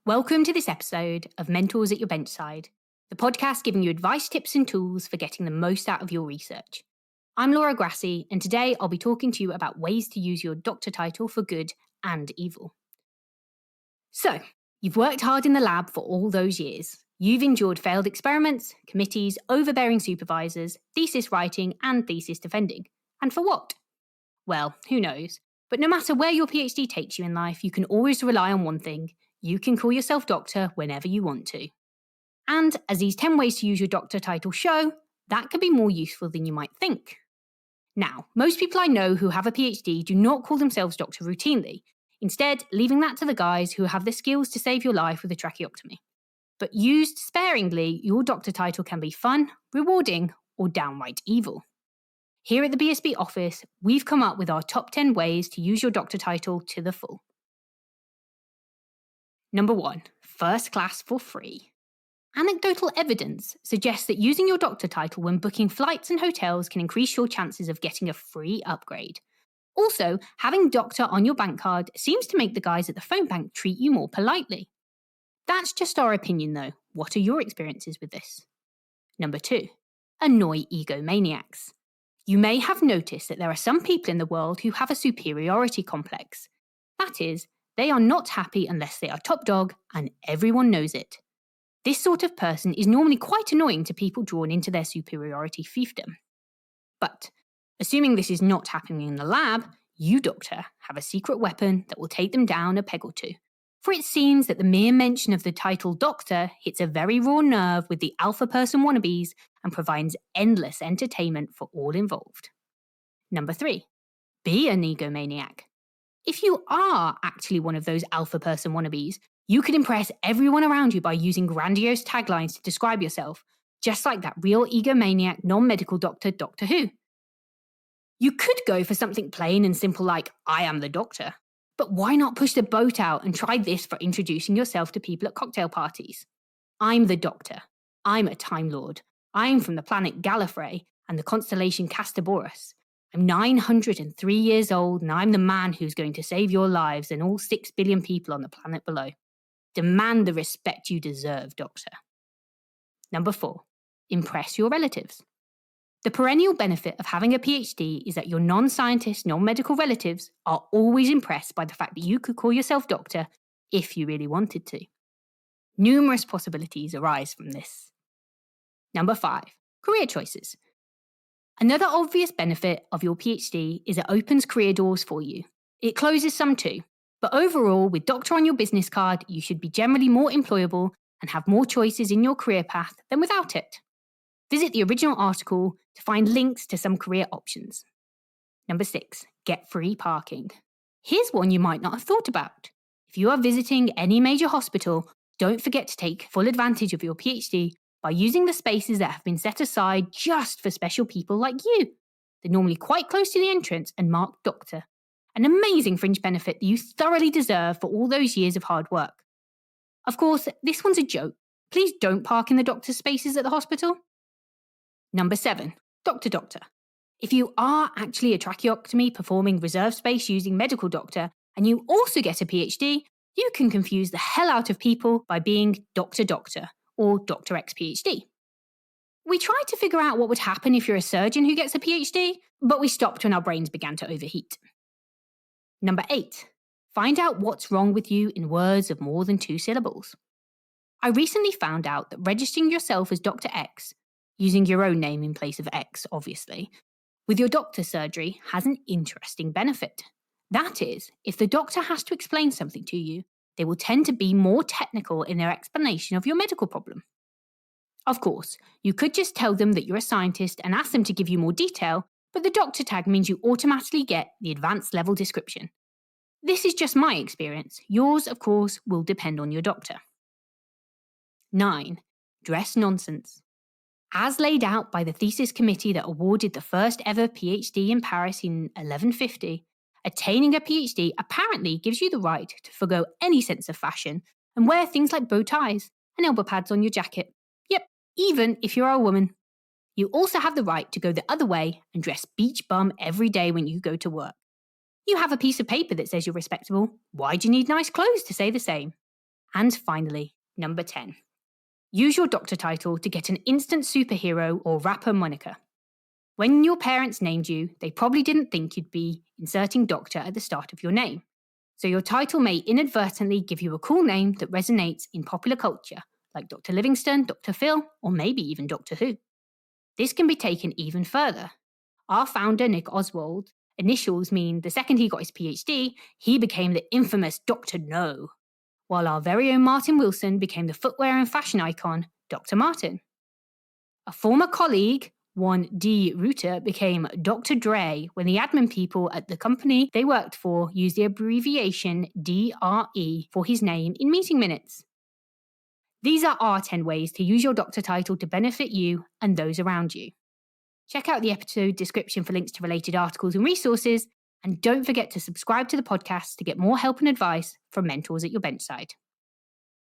Welcome to this episode of Mentors at Your Benchside, the podcast giving you advice, tips, and tools for getting the most out of your research. I'm Laura Grassi, and today I'll be talking to you about ways to use your doctor title for good and evil. So, you've worked hard in the lab for all those years. You've endured failed experiments, committees, overbearing supervisors, thesis writing, and thesis defending. And for what? Well, who knows? But no matter where your PhD takes you in life, you can always rely on one thing. You can call yourself doctor whenever you want to. And as these 10 ways to use your doctor title show, that can be more useful than you might think. Now, most people I know who have a PhD do not call themselves doctor routinely, instead leaving that to the guys who have the skills to save your life with a tracheotomy. But used sparingly, your doctor title can be fun, rewarding, or downright evil. Here at the BSB office, we've come up with our top 10 ways to use your doctor title to the full. Number 1, first class for free. Anecdotal evidence suggests that using your doctor title when booking flights and hotels can increase your chances of getting a free upgrade. Also, having doctor on your bank card seems to make the guys at the phone bank treat you more politely. That's just our opinion though. What are your experiences with this? Number 2, annoy egomaniacs. You may have noticed that there are some people in the world who have a superiority complex. That is, they are not happy unless they are top dog and everyone knows it. This sort of person is normally quite annoying to people drawn into their superiority fiefdom. But, assuming this is not happening in the lab, you, doctor, have a secret weapon that will take them down a peg or two. For it seems that the mere mention of the title doctor hits a very raw nerve with the alpha person wannabes and provides endless entertainment for all involved. Number 3, be an egomaniac. If you are actually one of those alpha person wannabes, you can impress everyone around you by using grandiose taglines to describe yourself, just like that real egomaniac non-medical doctor, Doctor Who. You could go for something plain and simple like, I am the doctor. But why not push the boat out and try this for introducing yourself to people at cocktail parties? I'm the doctor. I'm a Time Lord. I'm from the planet Gallifrey and the constellation Castaboris. I'm 903 years old and I'm the man who's going to save your lives and all 6 billion people on the planet below. Demand the respect you deserve, Doctor. Number 4, impress your relatives. The perennial benefit of having a PhD is that your non-scientist, non-medical relatives are always impressed by the fact that you could call yourself doctor if you really wanted to. Numerous possibilities arise from this. Number 5, career choices. Another obvious benefit of your PhD is it opens career doors for you. It closes some too, but overall, with doctor on your business card, you should be generally more employable and have more choices in your career path than without it. Visit the original article to find links to some career options. Number 6, get free parking. Here's one you might not have thought about. If you are visiting any major hospital, don't forget to take full advantage of your PhD by using the spaces that have been set aside just for special people like you. They're normally quite close to the entrance and marked doctor. An amazing fringe benefit that you thoroughly deserve for all those years of hard work. Of course, this one's a joke. Please don't park in the doctor's spaces at the hospital. Number 7, doctor. If you are actually a tracheotomy performing reserve space using medical doctor and you also get a PhD, you can confuse the hell out of people by being doctor or Dr. X PhD. We tried to figure out what would happen if you're a surgeon who gets a PhD, but we stopped when our brains began to overheat. Number 8, find out what's wrong with you in words of more than 2 syllables. I recently found out that registering yourself as Dr. X, using your own name in place of X, obviously, with your doctor's surgery has an interesting benefit. That is, if the doctor has to explain something to you, they will tend to be more technical in their explanation of your medical problem. Of course, you could just tell them that you're a scientist and ask them to give you more detail, but the doctor tag means you automatically get the advanced level description. This is just my experience. Yours, of course, will depend on your doctor. 9, dress nonsense. As laid out by the thesis committee that awarded the first ever PhD in Paris in 1150, attaining a PhD apparently gives you the right to forgo any sense of fashion and wear things like bow ties and elbow pads on your jacket. Yep, even if you're a woman. You also have the right to go the other way and dress beach bum every day when you go to work. You have a piece of paper that says you're respectable. Why do you need nice clothes to say the same? And finally, number 10. Use your doctor title to get an instant superhero or rapper moniker. When your parents named you, they probably didn't think you'd be inserting doctor at the start of your name. So your title may inadvertently give you a cool name that resonates in popular culture, like Dr. Livingstone, Dr. Phil, or maybe even Doctor Who. This can be taken even further. Our founder, Nick Oswald, initials mean the second he got his PhD, he became the infamous Dr. No, while our very own Martin Wilson became the footwear and fashion icon, Dr. Martin. A former colleague, one D. Reuter, became Dr. Dre when the admin people at the company they worked for used the abbreviation DRE for his name in meeting minutes. These are our 10 ways to use your doctor title to benefit you and those around you. Check out the episode description for links to related articles and resources, and don't forget to subscribe to the podcast to get more help and advice from mentors at your benchside.